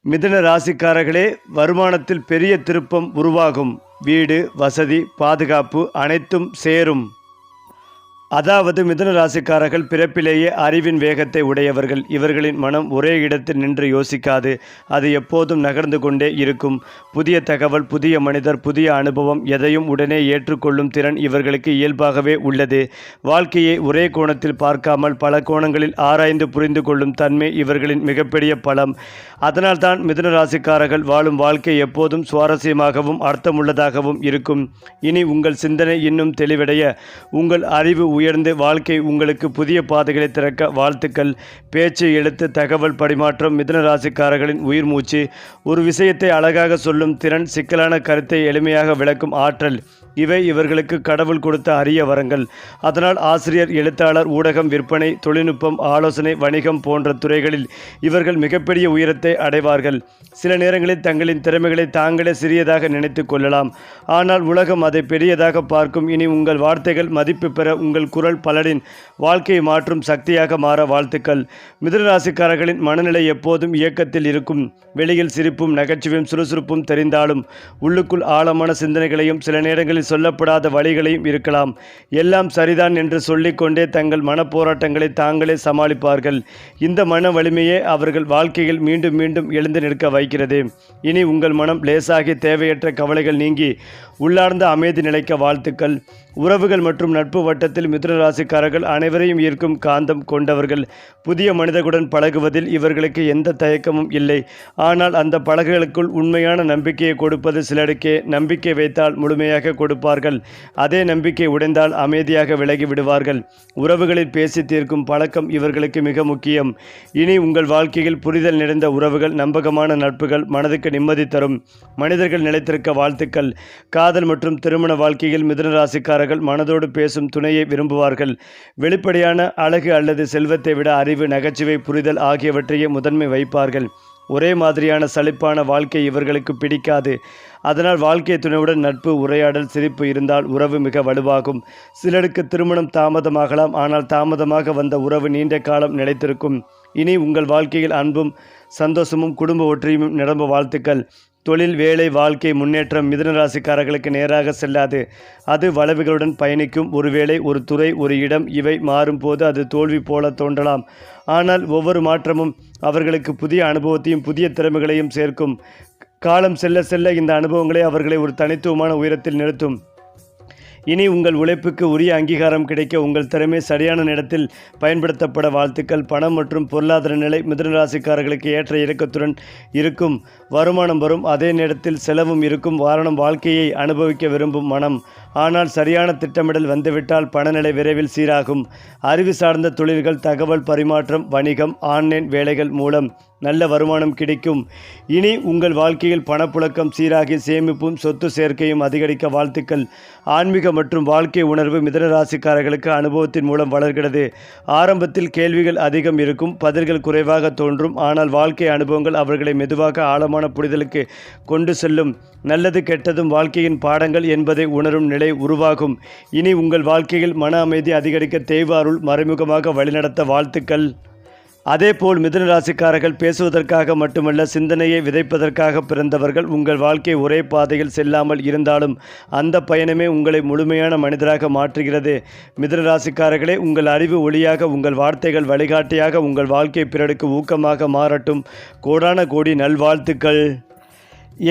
மிதுன ராசிக்காரர்களே, வருமானத்தில் பெரிய திருப்பம் உருவாகும். வீடு, வசதி, பாதுகாப்பு அனைத்தும் சேரும். அதாவது மிதுன ராசிக்காரர்கள் பிறப்பிலேயே அறிவின் வேகத்தை உடையவர்கள். இவர்களின் மனம் ஒரே இடத்தில் நின்று யோசிக்காது. அது எப்போதும் நகர்ந்து கொண்டே இருக்கும். புதிய தகவல், புதிய மனிதர், புதிய அனுபவம் எதையும் உடனே ஏற்றுக்கொள்ளும் திறன் இவர்களுக்கு இயல்பாகவே உள்ளது. வாழ்க்கையை ஒரே கோணத்தில் பார்க்காமல் பல கோணங்களில் ஆராய்ந்து புரிந்து கொள்ளும் தன்மை இவர்களின் மிகப்பெரிய பலம். அதனால்தான் மிதுன ராசிக்காரர்கள் வாழும் வாழ்க்கை எப்போதும் சுவாரஸ்யமாகவும் அர்த்தமுள்ளதாகவும் இருக்கும். இனி உங்கள் சிந்தனை இன்னும் தெளிவடைய, உங்கள் அறிவு உயர்ந்து வாழ்க்கை உங்களுக்கு புதிய பாதைகளை திறக்க வாழ்த்துக்கள். பேச்சு, எழுத்து, தகவல் பரிமாற்றம் மிதுன ராசிக்காரர்களின் உயிர் மூச்சு. ஒரு விஷயத்தை அழகாக சொல்லும் திறன், சிக்கலான கருத்தை எளிமையாக விளக்கும் ஆற்றல், இவை இவர்களுக்கு கடவுள் கொடுத்த அரிய வரங்கள். அதனால் ஆசிரியர், எழுத்தாளர், ஊடகம், விற்பனை, தொழில்நுட்பம், ஆலோசனை, வணிகம் போன்ற துறைகளில் இவர்கள் மிகப்பெரிய உயரத்தை அடைவார்கள். சில நேரங்களில் தங்களின் திறமைகளை தாங்களே சிறியதாக நினைத்து கொள்ளலாம். ஆனால் உலகம் அதை பெரியதாக பார்க்கும். இனி உங்கள் வார்த்தைகள் மதிப்பு பெற, உங்கள் குரல் பலரின் வாழ்க்கையை மாற்றும் சக்தியாக மாற வாழ்த்துக்கள். மிதுனராசிக்காரர்களின் மனநிலை எப்போதும் இயக்கத்தில் இருக்கும். வெளியில் சிரிப்பும் நகைச்சுவையும் சுறுசுறுப்பும் தெரிந்தாலும் உள்ளுக்குள் ஆழமான சிந்தனைகளையும் சில நேரங்களில் சொல்லப்படாத வழிகளையும் இருக்கலாம். எல்லாம் சரிதான் என்று சொல்லிக்கொண்டே தங்கள் மனப்போராட்டங்களை தாங்களே சமாளிப்பார்கள். இந்த மன வலிமையே அவர்கள் வாழ்க்கையில் மீண்டும் மீண்டும் எழுந்து நிற்க வைக்கிறது. இனி உங்கள் மனம் லேசாகி தேவையற்ற கவலைகள் நீங்கி உள்ளார்ந்த அமைதி நிலைக்க வாழ்த்துக்கள். உறவுகள் மற்றும் நட்பு வட்டத்தில் மிதுன ராசிக்காரர்கள் அனைவரையும் ஈர்க்கும் காந்தம் கொண்டவர்கள். புதிய மனிதர்களுடன் பழகுவதில் இவர்களுக்கு எந்த தயக்கமும் இல்லை. ஆனால் அந்த பழகுகளுக்குள் உண்மையான நம்பிக்கையை கொடுப்பது சிலருக்கே. நம்பிக்கை வைத்தால் முழுமையாக கொடுப்பார்கள். அதே நம்பிக்கை உடைந்தால் அமைதியாக விலகி விடுவார்கள். உறவுகளில் பேசி தீர்க்கும் பழக்கம் இவர்களுக்கு மிக முக்கியம். இனி உங்கள் வாழ்க்கையில் புரிதல் நிறைந்த உறவுகள், நம்பகமான நட்புகள் மனதுக்கு நிம்மதி தரும். மனிதர்கள் நிலைத்திருக்க வாழ்த்துக்கள். காதல் மற்றும் திருமண வாழ்க்கையில் மிதுன ராசிக்காரர்கள் மனதோடு பேசும் துணையை விரும்புவார்கள். வெளிப்படையான அழகு அல்லது செல்வத்தை விட அறிவு, நகைச்சுவை, புரிதல் ஆகியவற்றையே முதன்மை வைப்பார்கள். ஒரே மாதிரியான சலிப்பான வாழ்க்கை இவர்களுக்கு பிடிக்காது. அதனால் வாழ்க்கை துணையுடன் நட்பு, உரையாடல், சிரிப்பு இருந்தால் உறவு மிக வலுவாகும். சிலருக்கு திருமணம் தாமதமாகலாம். ஆனால் தாமதமாக வந்த உறவு நீண்ட காலம் நிலைத்திருக்கும். இனி உங்கள் வாழ்க்கையில் அன்பும் சந்தோஷமும் குடும்ப ஒற்றுமையும் நிரம்ப வாழ்த்துக்கள். தொழில், வேலை, வாழ்க்கை முன்னேற்றம் மிதுன ராசிக்காரர்களுக்கு நேராக செல்லாது. அது வளைவுகளுடன் பயணிக்கும். ஒருவேளை ஒரு துறை, ஒரு இடம் இவை மாறும்போது அது தோல்வி போல தோன்றலாம். ஆனால் ஒவ்வொரு மாற்றமும் அவர்களுக்கு புதிய அனுபவத்தையும் புதிய திறமைகளையும் சேர்க்கும். காலம் செல்ல செல்ல இந்த அனுபவங்களே அவர்களை ஒரு தனித்துவமான உயரத்தில் நிறுத்தும். இனி உங்கள் உழைப்புக்கு உரிய அங்கீகாரம் கிடைக்க, உங்கள் திறமை சரியான நேரத்தில் பயன்படுத்தப்பட வாழ்த்துக்கள். பணம் மற்றும் பொருளாதார நிலை மிதுன ராசிக்காரர்களுக்கு ஏற்ற இறக்கத்துடன் இருக்கும். வருமானம் வரும், அதே நேரத்தில் செலவும் இருக்கும். வாரணம் வாழ்க்கையை அனுபவிக்க விரும்பும் மனம். ஆனால் சரியான திட்டமிடல் வந்துவிட்டால் பணநிலை விரைவில் சீராகும். அறிவு சார்ந்த தொழில்கள், தகவல் பரிமாற்றம், வணிகம், ஆன்லைன் வேலைகள் மூலம் நல்ல வருமானம் கிடைக்கும். இனி உங்கள் வாழ்க்கையில் பணப்புழக்கம் சீராகி சேமிப்பும் சொத்து சேர்க்கையும் அதிகரிக்க வாழ்த்துக்கள். ஆன்மீக மற்றும் வாழ்க்கை உணர்வு மிதுன ராசிக்காரர்களுக்கு அனுபவத்தின் மூலம் வளர்கிறது. ஆரம்பத்தில் கேள்விகள் அதிகம் இருக்கும், பதில்கள் குறைவாக தோன்றும். ஆனால் வாழ்க்கை அனுபவங்கள் அவர்களை மெதுவாக ஆழமான புரிதலுக்கு கொண்டு செல்லும். நல்லது கெட்டதும் வாழ்க்கையின் பாடங்கள் என்பதை உணரும் நிலை உருவாகும். இனி உங்கள் வாழ்க்கையில் மன அமைதி அதிகரிக்க தெய்வாருள் மறைமுகமாக வழிநடத்த வாழ்த்துக்கள். அதேபோல் மிதுன ராசிக்காரர்கள் பேசுவதற்காக மட்டுமல்ல, சிந்தனையை விதைப்பதற்காக பிறந்தவர்கள். உங்கள் வாழ்க்கை ஒரே பாதையில் செல்லாமல் இருந்தாலும் அந்த பயணமே உங்களை முழுமையான மனிதராக மாற்றுகிறது. மிதுன ராசிக்காரர்களே, உங்கள் அறிவு ஒளியாக, உங்கள் வார்த்தைகள் வழிகாட்டியாக, உங்கள் வாழ்க்கை பிறருக்கு ஊக்கமாக மாறட்டும். கோடான கோடி நல்வாழ்த்துக்கள்.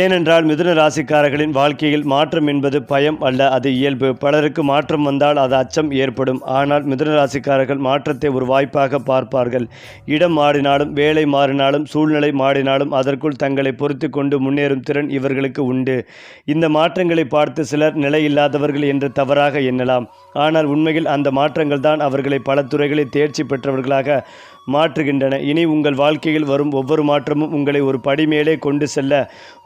ஏனென்றால் மிதுன ராசிக்காரர்களின் வாழ்க்கையில் மாற்றம் என்பது பயம் அல்ல, அது இயல்பு. பலருக்கு மாற்றம் வந்தால் அது அச்சம் ஏற்படும். ஆனால் மிதுன ராசிக்காரர்கள் மாற்றத்தை ஒரு வாய்ப்பாக பார்ப்பார்கள். இடம் மாறினாலும், வேலை மாறினாலும், சூழ்நிலை மாறினாலும் அதற்குள் தங்களை பொறுத்து கொண்டு முன்னேறும் திறன் இவர்களுக்கு உண்டு. இந்த மாற்றங்களை பார்த்து சிலர் நிலையில்லாதவர்கள் என்று தவறாக எண்ணலாம். ஆனால் உண்மையில் அந்த மாற்றங்கள் தான் அவர்களை பல துறைகளில் தேர்ச்சி பெற்றவர்களாக மாற்றுகின்றன. இனி உங்கள் வாழ்க்கையில் வரும் ஒவ்வொரு மாற்றமும் உங்களை ஒரு படி மேலே கொண்டு செல்ல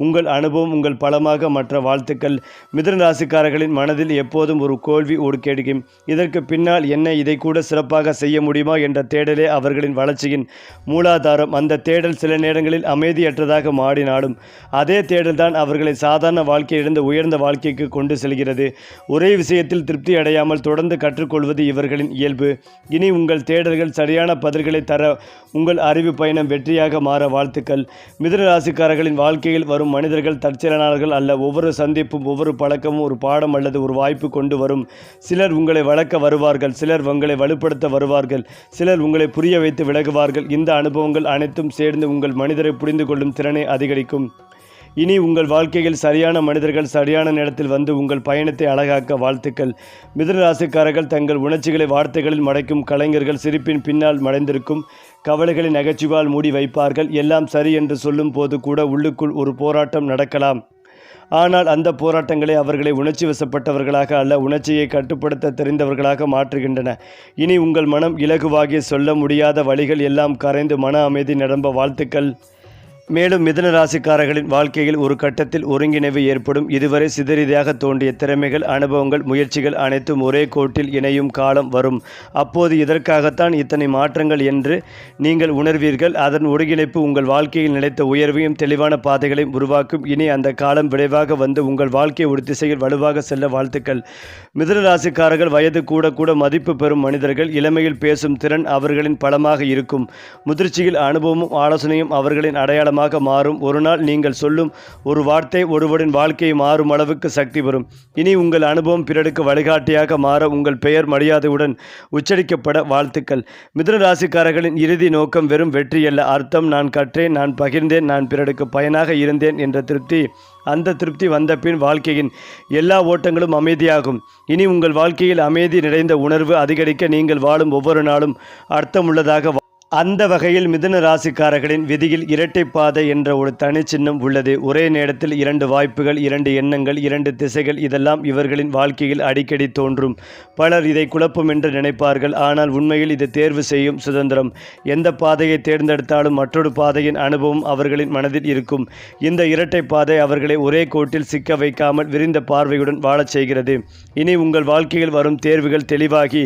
உங்கள் அனுபவம் உங்கள் பலமாக மற்ற வாழ்த்துக்கள். மிதுன ராசிக்காரர்களின் மனதில் எப்போதும் ஒரு கேள்வி ஒடுக்கெடுக்கும். இதற்கு பின்னால் என்ன, இதை கூட சிறப்பாக செய்ய முடியுமா என்ற தேடலே அவர்களின் வளர்ச்சியின் மூலாதாரம். அந்த தேடல் சில நேரங்களில் அமைதியற்றதாக மாறினாலும் அதே தேடல்தான் அவர்களை சாதாரண வாழ்க்கையிலிருந்து உயர்ந்த வாழ்க்கைக்கு கொண்டு செல்கிறது. ஒரே விஷயத்தில் திருப்தி அடையாமல் தொடர்ந்து கற்றுக்கொள்வது இவர்களின் இயல்பு. இனி உங்கள் தேடல்கள் சரியான பதில்களை தர உங்கள் அறிவு பயணம் வெற்றியாக மாற வாழ்த்துக்கள். மிதுன ராசிக்காரர்களின் வாழ்க்கையில் வரும் மனிதர்கள் தற்செயலானவர்கள் அல்ல. ஒவ்வொரு சந்திப்பும் ஒவ்வொரு பழக்கமும் ஒரு பாடம் அல்லது ஒரு வாய்ப்பு கொண்டு வரும். சிலர் உங்களை வளர்க்க வருவார்கள், சிலர் உங்களை வலுப்படுத்த வருவார்கள், சிலர் உங்களை புரிய வைத்து விலகுவார்கள். இந்த அனுபவங்கள் அனைத்தும் சேர்ந்து உங்கள் மனிதரை புரிந்து கொள்ளும் திறனை அதிகரிக்கும். இனி உங்கள் வாழ்க்கையில் சரியான மனிதர்கள் சரியான நேரத்தில் வந்து உங்கள் பயணத்தை அழகாக்க வாழ்த்துக்கள். மிதுன ராசிக்காரர்கள் தங்கள் உணர்ச்சிகளை வார்த்தைகளில் மறைக்கும் கலைஞர்கள். சிரிப்பின் பின்னால் மறைந்திருக்கும் கவலைகளை நகைச்சுவால் மூடி வைப்பார்கள். எல்லாம் சரி என்று சொல்லும் போது கூட உள்ளுக்குள் ஒரு போராட்டம் நடக்கலாம். ஆனால் அந்த போராட்டங்களை அவர்களை உணர்ச்சி வசப்பட்டவர்களாக அல்ல, உணர்ச்சியை கட்டுப்படுத்த தெரிந்தவர்களாக மாற்றுகின்றன. இனி உங்கள் மனம் இலகுவாகி சொல்ல முடியாத வழிகள் எல்லாம் கரைந்து மன அமைதி நிரம்ப வாழ்த்துக்கள். மேலும் மிதுன ராசிக்காரர்களின் வாழ்க்கையில் ஒரு கட்டத்தில் ஒருங்கிணைவு ஏற்படும். இதுவரை சிதறியதாக தோன்றிய திறமைகள், அனுபவங்கள், முயற்சிகள் அனைத்தும் ஒரே கோட்டில் இணையும் காலம் வரும். அப்போது இதற்காகத்தான் இத்தனை மாற்றங்கள் என்று நீங்கள் உணர்வீர்கள். அதன் ஒருங்கிணைப்பு உங்கள் வாழ்க்கையில் நிலைத்த உயர்வையும் தெளிவான பாதைகளையும் உருவாக்கும். இனி அந்த காலம் விரைவாக வந்து உங்கள் வாழ்க்கையை ஒரு திசையில் வலுவாக செல்ல வாழ்த்துக்கள். மிதுன ராசிக்காரர்கள் வயது கூட கூட மதிப்பு பெறும் மனிதர்கள். இளமையில் பேசும் திறன் அவர்களின் பலமாக இருக்கும். முதிர்ச்சியில் அனுபவமும் ஆலோசனையும் அவர்களின் அடையாளம் மாறும். ஒரு நாள் நீங்கள் சொல்லும் ஒரு வார்த்தை ஒருவரின் வாழ்க்கையை மாறும் அளவுக்கு சக்தி வரும். இனி உங்கள் அனுபவம் பிறருக்கு வழிகாட்டியாக மாற உங்கள் பெயர் மரியாதையுடன் உச்சரிக்கப்பட வாழ்த்துக்கள். மிதுன ராசிக்காரர்களின் இறுதி நோக்கம் வெறும் வெற்றியல்ல. அர்த்தம் நான் கற்றேன், நான் பகிர்ந்தேன், நான் பிறருக்கு பயனாக இருந்தேன் என்ற திருப்தி. அந்த திருப்தி வந்த பின் வாழ்க்கையின் எல்லா ஓட்டங்களும் அமைதியாகும். இனி உங்கள் வாழ்க்கையில் அமைதி நிறைந்த உணர்வு அதிகரிக்க நீங்கள் வாழும் ஒவ்வொரு நாளும் அர்த்தமுள்ளதாக. அந்த வகையில் மிதுன ராசிக்காரர்களின் விதியில் இரட்டை பாதை என்ற ஒரு தனி சின்னம் உள்ளது. ஒரே நேரத்தில் 2 வாய்ப்புகள், 2 எண்ணங்கள், 2 திசைகள். இதெல்லாம் இவர்களின் வாழ்க்கையில் அடிக்கடி தோன்றும். பலர் இதை குழப்பம் என்று நினைப்பார்கள். ஆனால் உண்மையில் இது தேர்வு செய்யும் சுதந்திரம். எந்த பாதையை தேர்ந்தெடுத்தாலும் மற்றொரு பாதையின் அனுபவம் அவர்களின் மனதில் இருக்கும். இந்த இரட்டை பாதை அவர்களை ஒரே கோட்டில் சிக்க வைக்காமல் விரிந்த பார்வையுடன் வாழச் செய்கிறது. இனி உங்கள் வாழ்க்கையில் வரும் தேர்வுகள் தெளிவாகி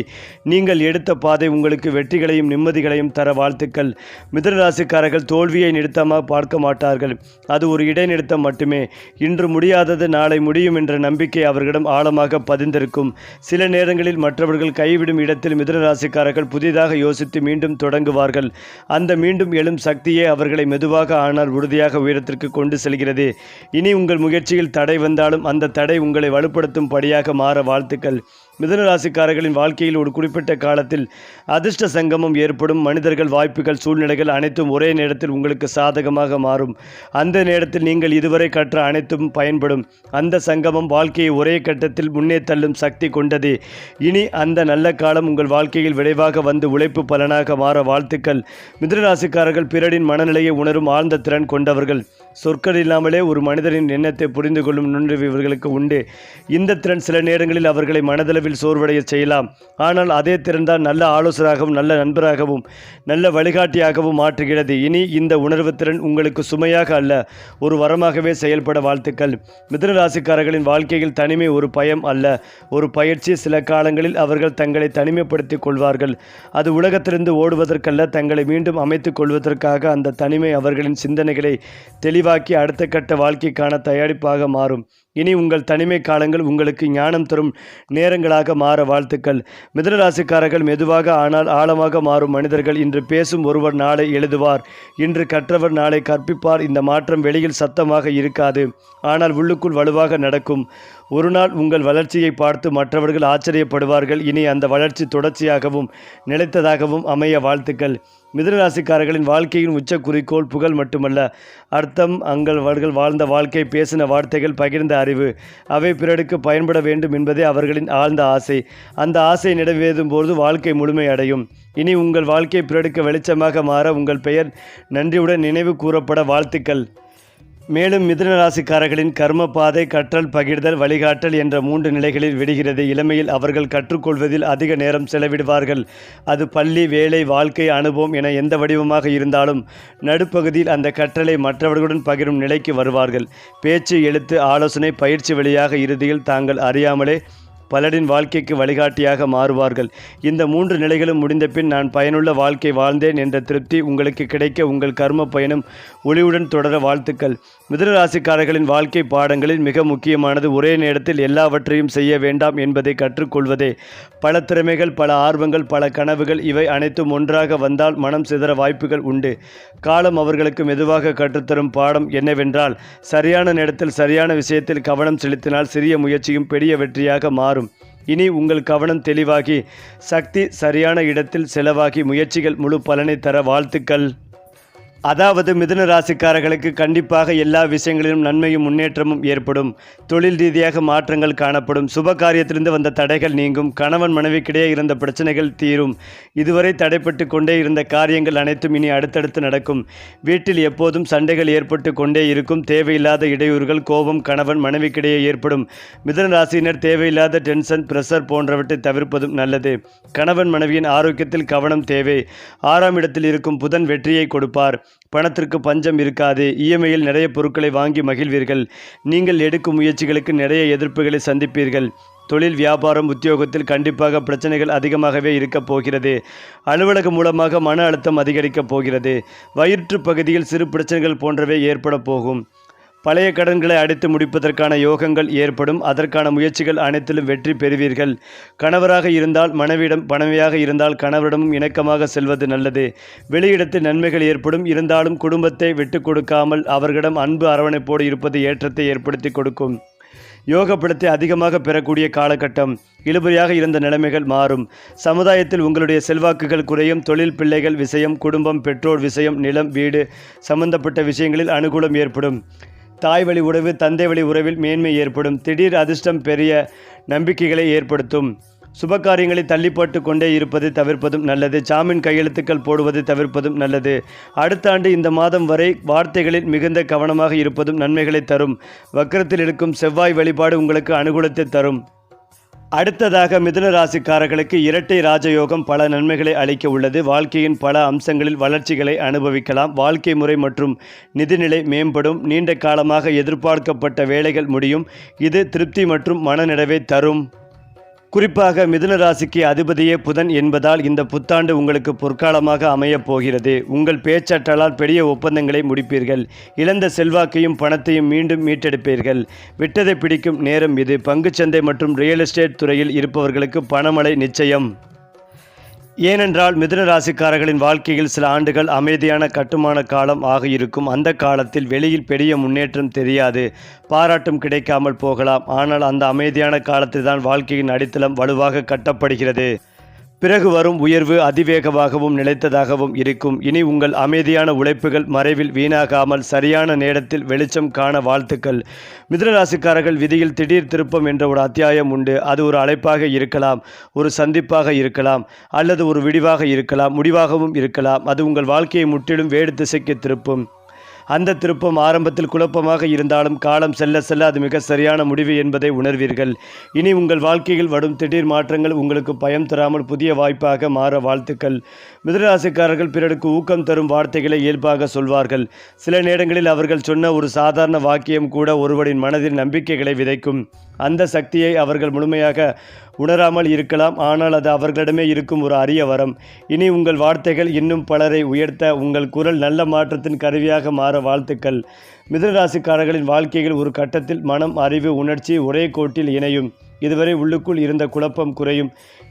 நீங்கள் எடுத்த பாதை உங்களுக்கு வெற்றிகளையும் நிம்மதிகளையும் தர வாழ்த்துக்கள். மிதுன ராசிக்காரர்கள் தோல்வியை நிறுத்தமாக பார்க்க மாட்டார்கள். அது ஒரு இடைநிறுத்தம் மட்டுமே. இன்று முடியாதது நாளை முடியும் என்ற நம்பிக்கை அவர்களிடம் ஆழமாக பதிந்திருக்கும். சில நேரங்களில் மற்றவர்கள் கைவிடும் இடத்தில் மிதுன ராசிக்காரர்கள் புதிதாக யோசித்து மீண்டும் தொடங்குவார்கள். அந்த மீண்டும் எழும் சக்தியே அவர்களை மெதுவாக ஆனால் உறுதியாக உயரத்திற்கு கொண்டு செல்கிறது. இனி உங்கள் முயற்சியில் தடை வந்தாலும் அந்த தடை உங்களை வலுப்படுத்தும் படியாக மாற வாழ்த்துக்கள். மிதுன ராசிக்காரர்களின் வாழ்க்கையில் ஒரு குறிப்பிட்ட காலத்தில் அதிர்ஷ்ட சங்கமம் ஏற்படும். மனிதர்கள், வாய்ப்புகள், சூழ்நிலைகள் அனைத்தும் ஒரே நேரத்தில் உங்களுக்கு சாதகமாக மாறும். அந்த நேரத்தில் நீங்கள் இதுவரை கற்ற அனைத்தும் பயன்படும். அந்த சங்கமம் வாழ்க்கையை ஒரே கட்டத்தில் முன்னே தள்ளும் சக்தி கொண்டது. இனி அந்த நல்ல காலம் உங்கள் வாழ்க்கையில் விரைவாக வந்து உழைப்பு பலனாக மாற வாழ்த்துக்கள். மிதுன ராசிக்காரர்கள் பிறரின் மனநிலையை உணரும் ஆழ்ந்த திறன் கொண்டவர்கள். சொற்கள் இல்லாமலே ஒரு மனிதரின் எண்ணத்தை புரிந்து கொள்ளும் நுண்ணறிவு இவர்களுக்கு உண்டு. இந்த திறன் சில நேரங்களில் அவர்களை மனதளவில் சோர்வடைய செய்யலாம். ஆனால் அதே திறன்தான் நல்ல ஆலோசகராகவும் நல்ல நண்பராகவும் நல்ல வழிகாட்டியாகவும் மாற்றுகிறது. இனி இந்த உணர்வு திறன் உங்களுக்கு சுமையாக அல்ல, ஒரு வரமாகவே செயல்பட வாழ்த்துக்கள். மிதுன ராசிக்காரர்களின் வாழ்க்கையில் தனிமை ஒரு பயம் அல்ல, ஒரு பயிற்சி. சில காலங்களில் அவர்கள் தங்களை தனிமைப்படுத்திக் கொள்வார்கள். அது உலகத்திலிருந்து ஓடுவதற்கல்ல, தங்களை மீண்டும் அமைத்துக் கொள்வதற்காக. அந்த தனிமை அவர்களின் சிந்தனைகளை தெளிவாக்கி அடுத்த கட்ட வாழ்க்கைக்கான தயாரிப்பாக மாறும். இனி உங்கள் தனிமை காலங்கள் உங்களுக்கு ஞானம் தரும் நேரங்களாக மாற வாழ்த்துக்கள். மிதுன ராசிக்காரர்கள் மெதுவாக ஆனால் ஆழமாக மாறும் மனிதர்கள். இன்று பேசும் ஒருவர் நாளை எழுதுவார், இன்று கற்றவர் நாளை கற்பிப்பார். இந்த மாற்றம் வெளியில் சத்தமாக இருக்காது, ஆனால் உள்ளுக்குள் வலுவாக நடக்கும். ஒரு நாள் உங்கள் வளர்ச்சியை பார்த்து மற்றவர்கள் ஆச்சரியப்படுவார்கள். இனி அந்த வளர்ச்சி தொடர்ச்சியாகவும் நிலைத்ததாகவும் அமைய வாழ்த்துக்கள். மிதுன ராசிக்காரர்களின் வாழ்க்கையின் உச்ச குறிக்கோள் புகழ் மட்டுமல்ல, அர்த்தம். அவர்கள் வாழ்ந்த வாழ்க்கை, பேசின வார்த்தைகள், பகிர்ந்த அறிவு, அவை பிறருக்கு பயன்பட வேண்டும் என்பதே அவர்களின் ஆழ்ந்த ஆசை. அந்த ஆசை நிறைவேறும் போது வாழ்க்கை முழுமை அடையும். இனி உங்கள் வாழ்க்கை பிறருக்கு வெளிச்சமாக மாற உங்கள் பெயர் நன்றியுடன் நினைவு கூறப்பட வாழ்த்துக்கள். மேலும் மிதுன ராசிக்காரர்களின் கர்ம பாதை கற்றல், பகிர்தல், வழிகாட்டல் என்ற 3 நிலைகளில் விடுகிறது. இளமையில் அவர்கள் கற்றுக்கொள்வதில் அதிக நேரம் செலவிடுவார்கள். அது பள்ளி, வேலை, வாழ்க்கை அனுபவம் என எந்த வடிவமாக இருந்தாலும் நடுப்பகுதியில் அந்த கற்றலை மற்றவர்களுடன் பகிரும் நிலைக்கு வருவார்கள். பேச்சு, எழுத்து, ஆலோசனை, பயிற்சி வழியாக இறுதியில் தாங்கள் அறியாமலே பலரின் வாழ்க்கைக்கு வழிகாட்டியாக மாறுவார்கள். இந்த 3 நிலைகளும் முடிந்த பின் நான் பயனுள்ள வாழ்க்கை வாழ்ந்தேன் என்ற திருப்தி உங்களுக்கு கிடைக்க உங்கள் கர்ம பயணம் ஒளிவுடன் தொடர வாழ்த்துக்கள். மிதுன ராசிக்காரர்களின் வாழ்க்கை பாடங்களில் மிக முக்கியமானது ஒரே நேரத்தில் எல்லாவற்றையும் செய்ய வேண்டாம் என்பதை கற்றுக்கொள்வதே. பல திறமைகள், பல ஆர்வங்கள், பல கனவுகள் இவை அனைத்தும் ஒன்றாக வந்தால் மனம் சிதற வாய்ப்புகள் உண்டு. காலம் அவர்களுக்கு மெதுவாக கற்றுத்தரும் பாடம் என்னவென்றால், சரியான நேரத்தில் சரியான விஷயத்தில் கவனம் செலுத்தினால் சிறிய முயற்சியும் பெரிய வெற்றியாக மாறும். இனி உங்கள் கவனம் தெளிவாகி சக்தி சரியான இடத்தில் செலவாகி முயற்சிகள் முழு பலனை தர வாழ்த்துக்கள். அதாவது மிதுன ராசிக்காரர்களுக்கு கண்டிப்பாக எல்லா விஷயங்களிலும் நன்மையும் முன்னேற்றமும் ஏற்படும். தொழில் ரீதியாக மாற்றங்கள் காணப்படும். சுப காரியத்திலிருந்து வந்த தடைகள் நீங்கும். கணவன் மனைவிக்கிடையே இருந்த பிரச்சனைகள் தீரும். இதுவரை தடைப்பட்டு கொண்டே இருந்த காரியங்கள் அனைத்தும் இனி அடுத்தடுத்து நடக்கும். வீட்டில் எப்போதும் சண்டைகள் ஏற்பட்டு கொண்டே இருக்கும். தேவையில்லாத இடையூறுகள், கோபம் கணவன் மனைவிக்கிடையே ஏற்படும். மிதுன ராசியினர் தேவையில்லாத டென்ஷன், பிரஷர் போன்றவற்றை தவிர்ப்பதும் நல்லது. கணவன் மனைவியின் ஆரோக்கியத்தில் கவனம் தேவை. 6ஆம் இடத்தில் இருக்கும் புதன் வெற்றியை கொடுப்பார். பணத்திற்கு பஞ்சம் இருக்காது. இஎம்ஐயில் நிறைய பொருட்களை வாங்கி மகிழ்வீர்கள். நீங்கள் எடுக்கும் முயற்சிகளுக்கு நிறைய எதிர்ப்புகளை சந்திப்பீர்கள். தொழில், வியாபாரம், உத்தியோகத்தில் கண்டிப்பாக பிரச்சனைகள் அதிகமாகவே இருக்கப் போகிறது. அலுவலகம் மூலமாக மன அழுத்தம் அதிகரிக்கப் போகிறது. வயிற்று பகுதியில் சிறு பிரச்சனைகள் போன்றவை ஏற்பட போகும். பழைய கடன்களை அடைத்து முடிப்பதற்கான யோகங்கள் ஏற்படும். அதற்கான முயற்சிகள் அனைத்திலும் வெற்றி பெறுவீர்கள். கணவராக இருந்தால் மனைவியிடம், மனைவியாக இருந்தால் கணவரிடமும் இணக்கமாக செல்வது நல்லது. வெளியிடத்தில் நன்மைகள் ஏற்படும். இருந்தாலும் குடும்பத்தை விட்டு கொடுக்காமல் அவர்களிடம் அன்பு அரவணைப்போடு இருப்பது ஏற்றத்தை ஏற்படுத்தி கொடுக்கும். யோகப்படத்தை அதிகமாக பெறக்கூடிய காலகட்டம். இழுபறியாக இருந்த நிலைமைகள் மாறும். சமுதாயத்தில் உங்களுடைய செல்வாக்குகள் குறையும். தொழில், பிள்ளைகள் விஷயம், குடும்பம், பெற்றோர் விஷயம், நிலம், வீடு சம்பந்தப்பட்ட விஷயங்களில் அனுகூலம் ஏற்படும். தாய் வழி உறவு, தந்தை வழி உறவில் மேன்மை ஏற்படும். திடீர் அதிர்ஷ்டம் பெரிய நம்பிக்கைகளை ஏற்படுத்தும். சுபகாரியங்களை தள்ளிப்பட்டு கொண்டே இருப்பது தவிர்ப்பதும் நல்லது. ஜாமீன் கையெழுத்துக்கள் போடுவது தவிர்ப்பதும் நல்லது. அடுத்த ஆண்டு இந்த மாதம் வரை வார்த்தைகளில் மிகுந்த கவனமாக இருப்பதும் நன்மைகளை தரும். வக்கரத்தில் இருக்கும் செவ்வாய் வழிபாடு உங்களுக்கு அனுகூலத்தை தரும். அடுத்ததாக மிதுன ராசிக்காரர்களுக்கு இரட்டை ராஜயோகம் பல நன்மைகளை அளிக்க உள்ளது. வாழ்க்கையின் பல அம்சங்களில் வளர்ச்சிகளை அனுபவிக்கலாம். வாழ்க்கை முறை மற்றும் நிதிநிலை மேம்படும். நீண்ட காலமாக எதிர்பார்க்கப்பட்ட வேலைகள் முடியும். இது திருப்தி மற்றும் மனநிறைவை தரும். குறிப்பாக மிதுன ராசிக்கு அதிபதியே புதன் என்பதால் இந்த புத்தாண்டு உங்களுக்கு பொற்காலமாக அமையப் போகிறது. உங்கள் பேச்சாற்றலால் பெரிய ஒப்பந்தங்களை முடிப்பீர்கள். இழந்த செல்வாக்கையும் பணத்தையும் மீண்டும் மீட்டெடுப்பீர்கள். விட்டதை பிடிக்கும் நேரம் இது. பங்குச்சந்தை மற்றும் ரியல் எஸ்டேட் துறையில் இருப்பவர்களுக்கு பணமழை நிச்சயம். ஏனென்றால் மிதுன ராசிக்காரர்களின் வாழ்க்கையில் சில ஆண்டுகள் அமைதியான கட்டுமான காலம் ஆக இருக்கும். அந்த காலத்தில் வெளியில் பெரிய முன்னேற்றம் தெரியாது. பாராட்டும் கிடைக்காமல் போகலாம். ஆனால் அந்த அமைதியான காலத்தில் தான் வாழ்க்கையின் அடித்தளம் வலுவாக கட்டப்படுகிறது. பிறகு வரும் உயர்வு அதிவேகமாகவும் நிலைத்ததாகவும் இருக்கும். இனி உங்கள் அமைதியான உழைப்புகள் மறைவில் வீணாகாமல் சரியான நேரத்தில் வெளிச்சம் காண வாழ்த்துக்கள். மிதுன ராசிக்காரர்கள் விதியில் திடீர் திருப்பம் என்ற ஒரு அத்தியாயம் உண்டு. அது ஒரு அழைப்பாக இருக்கலாம், ஒரு சந்திப்பாக இருக்கலாம், அல்லது ஒரு விடிவாக இருக்கலாம், முடிவாகவும் இருக்கலாம். அது உங்கள் வாழ்க்கையை முற்றிலும் வேறு திசைக்கு திருப்பும். அந்த திருப்பம் ஆரம்பத்தில் குழப்பமாக இருந்தாலும் காலம் செல்ல செல்ல அது மிக சரியான முடிவு என்பதை உணர்வீர்கள். இனி உங்கள் வாழ்க்கையில் வரும் திடீர் மாற்றங்கள் உங்களுக்கு பயம் தராமல் புதிய வாய்ப்பாக மாற வாழ்த்துக்கள். மிதுன ராசிக்காரர்கள் பிறருக்கு ஊக்கம் தரும் வார்த்தைகளை இயல்பாக சொல்வார்கள். சில நேரங்களில் அவர்கள் சொன்ன ஒரு சாதாரண வாக்கியம் கூட ஒருவரின் மனதில் நம்பிக்கைகளை விதைக்கும். அந்த சக்தியை அவர்கள் முழுமையாக உணராமல் இருக்கலாம். ஆனால் அது அவர்களிடமே இருக்கும் ஒரு அரிய வரம். இனி உங்கள் வார்த்தைகள் இன்னும் பலரை உயர்த்த, உங்கள் குரல் நல்ல மாற்றத்தின் கருவியாக மாற வாழ்த்துக்கள். மிதுன ராசிக்காரர்களின் வாழ்க்கையில் ஒரு கட்டத்தில் மனம், அறிவு, உணர்ச்சி ஒரே கோட்டில் இணையும். இதுவரை உள்ளுக்குள் இருந்த குழப்பம் குறையும்.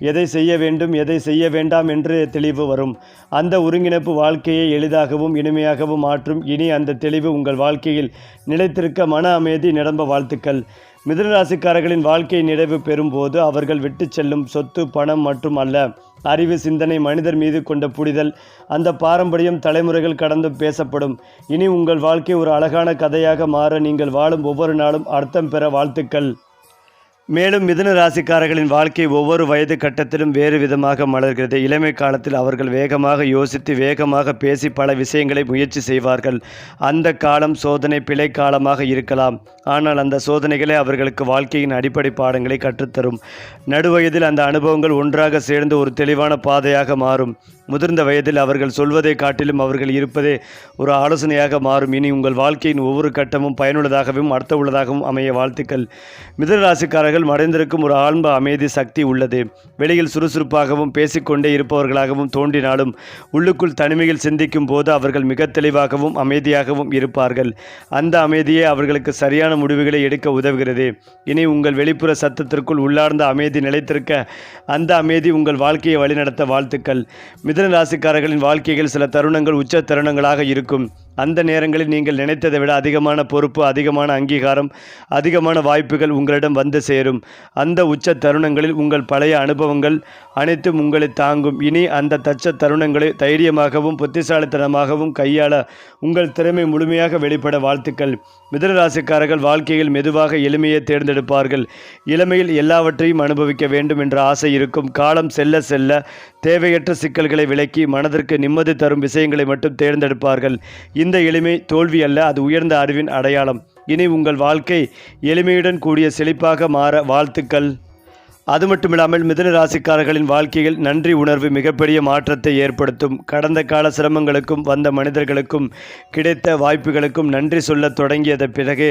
எதை செய்ய வேண்டும், எதை செய்ய வேண்டாம் என்று தெளிவு வரும். அந்த ஒருங்கிணைப்பு வாழ்க்கையை எளிதாகவும் இனிமையாகவும் மாற்றும். இனி அந்த தெளிவு உங்கள் வாழ்க்கையில் நிலைத்திருக்க மன அமைதி நிரம்ப வாழ்த்துக்கள். மிதுன ராசிக்காரர்களின் வாழ்க்கை நிறைவு பெறும்போது அவர்கள் விட்டு செல்லும் சொத்து பணம் மற்றும் அல்ல, அறிவு, சிந்தனை, மனிதர் மீது கொண்ட புரிதல். அந்த பாரம்பரியம் தலைமுறைகள் கடந்து பேசப்படும். இனி உங்கள் வாழ்க்கை ஒரு அழகான கதையாக மாற நீங்கள் வாழும் ஒவ்வொரு நாளும் அர்த்தம் பெற வாழ்த்துக்கள். மேலும் மிதுன ராசிக்காரர்களின் வாழ்க்கை ஒவ்வொரு வயது கட்டத்திலும் வேறு விதமாக மலர்கிறது. இளமை காலத்தில் அவர்கள் வேகமாக யோசித்து வேகமாக பேசி பல விஷயங்களை முயற்சி செய்வார்கள். அந்த காலம் சோதனை பிழை காலமாக இருக்கலாம். ஆனால் அந்த சோதனைகளே அவர்களுக்கு வாழ்க்கையின் அடிப்படை பாடங்களை கற்றுத்தரும். நடுவயதில் அந்த அனுபவங்கள் ஒன்றாக சேர்ந்து ஒரு தெளிவான பாதையாக மாறும். முதிர்ந்த வயதில் அவர்கள் சொல்வதை காட்டிலும் அவர்கள் இருப்பதே ஒரு ஆலோசனையாக மாறும். இனி உங்கள் வாழ்க்கையின் ஒவ்வொரு கட்டமும் பயனுள்ளதாகவும் அர்த்தமுள்ளதாகவும் அமைய வாழ்த்துக்கள். மிதுன ராசிக்காரர்கள் மறைந்திருக்கும் ஒரு ஆழ்ந்த அமைதி சக்தி உள்ளது. வெளியில் சுறுசுறுப்பாகவும் பேசிக்கொண்டே இருப்பவர்களாகவும் தோன்றினாலும் உள்ளுக்குள் தனிமையில் சிந்திக்கும் போது அவர்கள் மிக தெளிவாகவும் அமைதியாகவும் இருப்பார்கள். அந்த அமைதியே அவர்களுக்கு சரியான முடிவுகளை எடுக்க உதவுகிறது. இனி உங்கள் வெளிப்புற சத்தத்திற்குள் உள்ளார்ந்த அமைதி நிலைத்திருக்க அந்த அமைதி உங்கள் வாழ்க்கையை வழிநடத்த வாழ்த்துக்கள். மிதுன ராசிக்காரர்களின் வாழ்க்கையில் சில தருணங்கள் உச்ச தருணங்களாக இருக்கும். அந்த நேரங்களில் நீங்கள் நினைத்ததை விட அதிகமான பொறுப்பு, அதிகமான அங்கீகாரம், அதிகமான வாய்ப்புகள் உங்களிடம் வந்து சேரும். அந்த உச்ச தருணங்களில் உங்கள் பழைய அனுபவங்கள் அனைத்தும் உங்களை தாங்கும். இனி அந்த தச்ச தருணங்களை தைரியமாகவும் புத்திசாலித்தனமாகவும் கையாள உங்கள் திறமை முழுமையாக வெளிப்பட வாழ்த்துக்கள். மிதுன ராசிக்காரர்கள் வாழ்க்கையில் மெதுவாக எளிமையை தேர்ந்தெடுப்பார்கள். இளமையில் எல்லாவற்றையும் அனுபவிக்க வேண்டும் என்ற ஆசை இருக்கும். காலம் செல்ல செல்ல தேவையற்ற சிக்கல்களை விலக்கி மனதிற்கு நிம்மதி தரும் விஷயங்களை மட்டும் தேர்ந்தெடுப்பார்கள். இந்த எளிமை தோல்வி அல்ல, அது உயர்ந்த அறிவின் அடையாளம். இனி உங்கள் வாழ்க்கை எளிமையுடன் கூடிய செழிப்பாக மாற வாழ்த்துக்கள். அது மட்டுமில்லாமல் மிதுன ராசிக்காரர்களின் வாழ்க்கையில் நன்றி உணர்வு மிகப்பெரிய மாற்றத்தை ஏற்படுத்தும். கடந்த கால சிரமங்களுக்கும் வந்த மனிதர்களுக்கும் கிடைத்த வாய்ப்புகளுக்கும் நன்றி சொல்ல தொடங்கியத பிறகு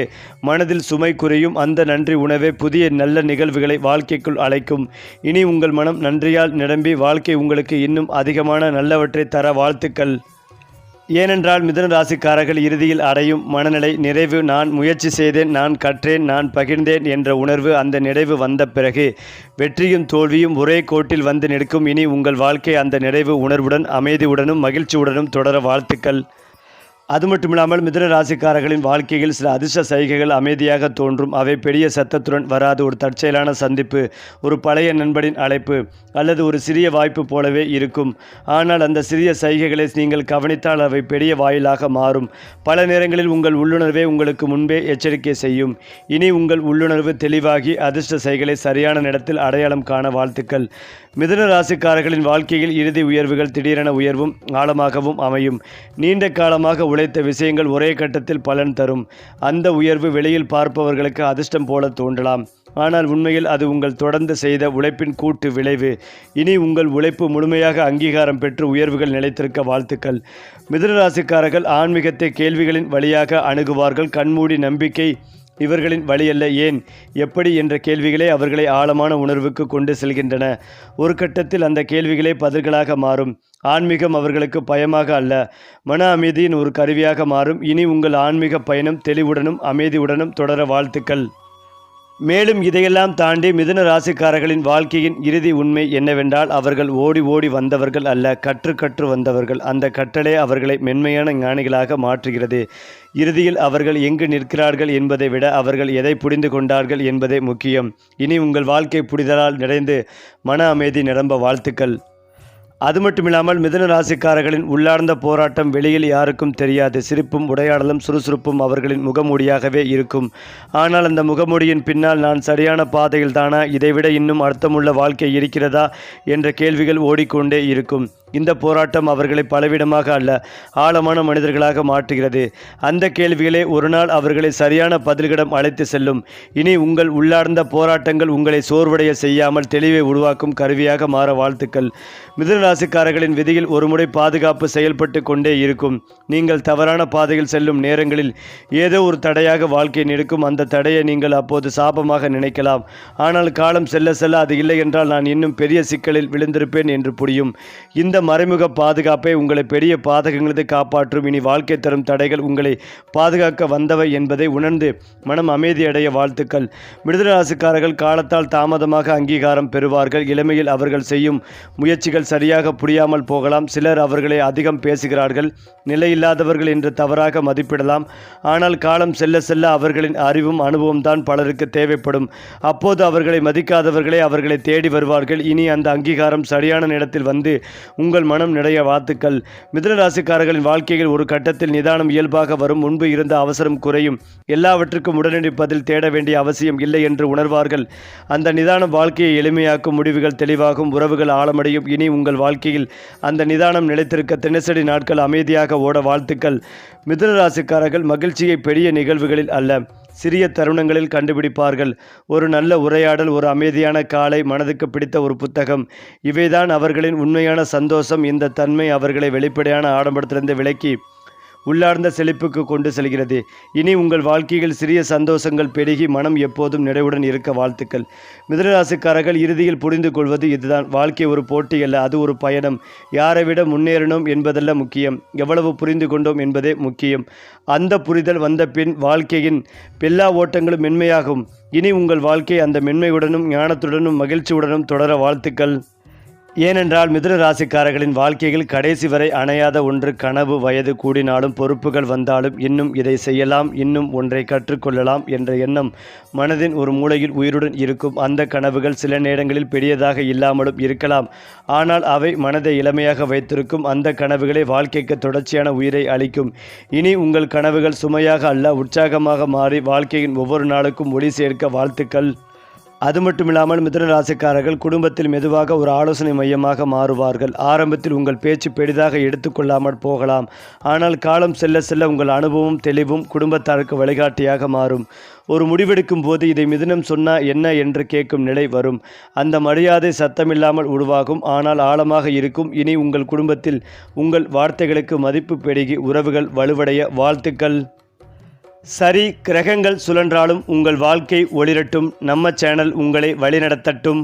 மனதில் சுமை குறையும். அந்த நன்றி உணர்வே புதிய நல்ல நிகழ்வுகளை வாழ்க்கைக்குள் அழைக்கும். இனி உங்கள் மனம் நன்றியால் நிரம்பி வாழ்க்கை உங்களுக்கு இன்னும் அதிகமான நல்லவற்றை தர வாழ்த்துக்கள். ஏனென்றால் மிதுன ராசிக்காரர்கள் இறுதியில் அடையும் மனநிலை நிறைவு. நான் முயற்சி செய்தேன், நான் கற்றேன், நான் பகிர்ந்தேன் என்ற உணர்வு. அந்த நிறைவு வந்த பிறகு வெற்றியும் தோல்வியும் ஒரே கோட்டில் வந்து நிற்கும். இனி உங்கள் வாழ்க்கை அந்த நிறைவு உணர்வுடன் அமைதியுடனும் மகிழ்ச்சியுடனும் தொடர வாழ்த்துக்கள். அது மட்டுமில்லாமல் மிதுன ராசிக்காரர்களின் வாழ்க்கையில் சில அதிர்ஷ்ட சைகைகள் அமைதியாக தோன்றும். அவை பெரிய சத்தத்துடன் வராது. ஒரு தற்செயலான சந்திப்பு, ஒரு பழைய நண்பனின் அழைப்பு அல்லது ஒரு சிறிய வாய்ப்பு போலவே இருக்கும். ஆனால் அந்த சிறிய சைகைகளை நீங்கள் கவனித்தால் அவை பெரிய வாயிலாக மாறும். பல நேரங்களில் உங்கள் உள்ளுணர்வே உங்களுக்கு முன்பே எச்சரிக்கை செய்யும். இனி உங்கள் உள்ளுணர்வு தெளிவாகி அதிர்ஷ்ட சைகளை சரியான நேரத்தில் அடையாளம் காண வாழ்த்துக்கள். மிதுன ராசிக்காரர்களின் வாழ்க்கையில் இறுதி உயர்வுகள் திடீரென உயர்வும் ஆழமாகவும் அமையும். நீண்ட காலமாக உழைத்த விஷயங்கள் ஒரே கட்டத்தில் பலன் தரும். அந்த உயர்வு வெளியில் பார்ப்பவர்களுக்கு அதிர்ஷ்டம் போல தோன்றலாம், ஆனால் உண்மையில் அது உங்கள் தொடர்ந்து செய்த உழைப்பின் கூட்டு விளைவு. இனி உங்கள் உழைப்பு முழுமையாக அங்கீகாரம் பெற்று உயர்வுகள் நிலைத்திருக்க வாழ்த்துக்கள். மிதுன ராசிக்காரர்கள் ஆன்மீகத்தை கேள்விகளின் வழியாக அணுகுவார்கள். கண்மூடி நம்பிக்கை இவர்களின் வழியல்ல. ஏன், எப்படி என்ற கேள்விகளே அவர்களை ஆழமான உணர்வுக்கு கொண்டு செல்கின்றன. ஒரு கட்டத்தில் அந்த கேள்விகளே பதில்களாக மாறும். ஆன்மீகம் அவர்களுக்கு பயமாக அல்ல, மன அமைதியின் ஒரு கருவியாக மாறும். இனி உங்கள் ஆன்மீக பயணம் தெளிவுடனும் அமைதியுடனும் தொடர வாழ்த்துக்கள். மேலும் இதையெல்லாம் தாண்டி மிதுன ராசிக்காரர்களின் வாழ்க்கையின் இறுதி உண்மை என்னவென்றால் அவர்கள் ஓடி ஓடி வந்தவர்கள் அல்ல, கற்று வந்தவர்கள். அந்த கற்றலே அவர்களை மென்மையான ஞானிகளாக மாற்றுகிறது. இறுதியில் அவர்கள் எங்கு நிற்கிறார்கள் என்பதை விட அவர்கள் எதை புரிந்து கொண்டார்கள் என்பதே முக்கியம். இனி உங்கள் வாழ்க்கை புரிதலால் நிறைந்து மன அமைதி நிரம்ப வாழ்த்துக்கள். அது மட்டுமில்லாமல் மிதுன ராசிக்காரர்களின் உள்ளார்ந்த போராட்டம் வெளியில் யாருக்கும் தெரியாது. சிரிப்பும் உடையாடலும் சுறுசுறுப்பும் அவர்களின் முகமூடியாகவே இருக்கும். ஆனால் அந்த முகமூடியின் பின்னால் நான் சரியான பாதையில் தானா, இதைவிட இன்னும் அர்த்தமுள்ள வாழ்க்கை இருக்கிறதா என்ற கேள்விகள் ஓடிக்கொண்டே இருக்கும். இந்த போராட்டம் அவர்களை பலவிடமாக அல்ல, ஆழமான மனிதர்களாக மாற்றுகிறது. அந்த கேள்விகளே ஒரு நாள் அவர்களை சரியான பதில்களிடம் அழைத்து செல்லும். இனி உங்கள் உள்ளார்ந்த போராட்டங்கள் உங்களை சோர்வடைய செய்யாமல் தெளிவை உருவாக்கும் கருவியாக மாற வாழ்த்துக்கள். மிதுன ராசிக்காரர்களின் விதியில் ஒருமுறை பாதுகாப்பு செயல்பட்டு கொண்டே இருக்கும். நீங்கள் தவறான பாதையில் செல்லும் நேரங்களில் ஏதோ ஒரு தடையாக வாழ்க்கை நிற்கும். அந்த தடையை நீங்கள் அப்போது சாபமாக நினைக்கலாம். ஆனால் காலம் செல்ல செல்ல அது இல்லை என்றால் நான் இன்னும் பெரிய சிக்கலில் விழுந்திருப்பேன் என்று புரியும். இந்த மறைமுக பாதுகாப்பை உங்களை பெரிய பாதகங்களது காப்பாற்றும். இனி வாழ்க்கை தரும் தடைகள் உங்களை பாதுகாக்க வந்தவை என்பதை உணர்ந்து மனம் அமைதியடைய வாழ்த்துக்கள். மிதுன ராசிக்காரர்கள் காலத்தால் தாமதமாக அங்கீகாரம் பெறுவார்கள். இளமையில் அவர்கள் செய்யும் முயற்சிகள் சரியாக புரியாமல் போகலாம். சிலர் அவர்களை அதிகம் பேசுகிறார்கள், நிலையில்லாதவர்கள் என்று தவறாக மதிப்பிடலாம். ஆனால் காலம் செல்ல செல்ல அவர்களின் அறிவும் அனுபவம் தான் பலருக்கு தேவைப்படும். அப்போது அவர்களை மதிக்காதவர்களே அவர்களை தேடி வருவார்கள். இனி அந்த அங்கீகாரம் சரியான நேரத்தில் வந்து உங்கள் மனம் நிறைய வாழ்த்துக்கள். மிதுன ராசிக்காரர்களின் வாழ்க்கையில் ஒரு கட்டத்தில் நிதானம் இயல்பாக வரும். முன்பு இருந்த அவசரம் குறையும். எல்லாவற்றுக்கும் உடனடி பதில் தேட வேண்டிய அவசியம் இல்லை என்று உணர்வார்கள். அந்த நிதானம் வாழ்க்கையை எளிமையாக்கும். முடிவுகள் தெளிவாகும், உறவுகள் ஆழமடையும். இனி உங்கள் வாழ்க்கையில் அந்த நிதானம் நிலைத்திருக்க தினசரி நாட்கள் அமைதியாக ஓட வாழ்த்துக்கள். மிதுன ராசிக்காரர்கள் மகிழ்ச்சியை பெரிய நிகழ்வுகளில் அல்ல, சிறிய தருணங்களில் கண்டுபிடிப்பார்கள். ஒரு நல்ல உரையாடல், ஒரு அமைதியான காலை, மனதுக்கு பிடித்த ஒரு புத்தகம், இவைதான் அவர்களின் உண்மையான சந்தோஷம். இந்த தன்மை அவர்களை வெளிப்படையான ஆடம்பரத்திலிருந்து விலக்கி உள்ளார்ந்த செழிப்புக்கு கொண்டு செல்கிறது. இனி உங்கள் வாழ்க்கையில் சிறிய சந்தோஷங்கள் பெருகி மனம் எப்போதும் நிறைவுடன் இருக்க வாழ்த்துக்கள். மிதுனராசிக்காரர்கள் இறுதியில் புரிந்து கொள்வது இதுதான்: வாழ்க்கை ஒரு போட்டி அல்ல, அது ஒரு பயணம். யாரை விட முன்னேறணும் என்பதல்ல முக்கியம், எவ்வளவு புரிந்து கொண்டோம் என்பதே முக்கியம். அந்த புரிதல் வந்த பின் வாழ்க்கையின் எல்லா ஓட்டங்களும் மென்மையாகும். இனி உங்கள் வாழ்க்கை அந்த மென்மையுடனும் ஞானத்துடனும் மகிழ்ச்சியுடனும் தொடர வாழ்த்துக்கள். ஏனென்றால் மிதுன ராசிக்காரர்களின் வாழ்க்கையில் கடைசி வரை அணையாத ஒன்று கனவு. வயது கூடினாலும் பொறுப்புகள் வந்தாலும் இன்னும் இதை செய்யலாம், இன்னும் ஒன்றை கற்றுக்கொள்ளலாம் என்ற எண்ணம் மனதின் ஒரு மூலையில் உயிருடன் இருக்கும். அந்த கனவுகள் சில நேரங்களில் பெரியதாக இல்லாமலும் இருக்கலாம், ஆனால் அவை மனதை இளமையாக வைத்திருக்கும். அந்த கனவுகளே வாழ்க்கைக்கு தொடர்ச்சியான உயிரை அளிக்கும். இனி உங்கள் கனவுகள் சுமையாக அல்ல, உற்சாகமாக மாறி வாழ்க்கையின் ஒவ்வொரு நாளுக்கும் ஒளி சேர்க்க வாழ்த்துக்கள். அது மட்டுமில்லாமல் மிதுன ராசிக்காரர்கள் குடும்பத்தில் மெதுவாக ஒரு ஆலோசனை மையமாக மாறுவார்கள். ஆரம்பத்தில் உங்கள் பேச்சு பெரிதாக எடுத்துக்கொள்ளாமல் போகலாம், ஆனால் காலம் செல்ல செல்ல உங்கள் அனுபவம் தெளிவும் குடும்பத்தாருக்கு வழிகாட்டியாக மாறும். ஒரு முடிவெடுக்கும் போது இதை மிதுனம் சொன்னா என்ன என்று கேட்கும் நிலை வரும். அந்த மரியாதை சத்தமில்லாமல் உருவாகும், ஆனால் ஆழமாக இருக்கும். இனி உங்கள் குடும்பத்தில் உங்கள் வார்த்தைகளுக்கு மதிப்பு பெருகி உறவுகள் வலுவடைய வாழ்த்துக்கள். சரி, கிரகங்கள் சுழன்றாலும் உங்கள் வாழ்க்கை ஒளிரட்டும். நம்ம சேனல் உங்களை வழிநடத்தட்டும்.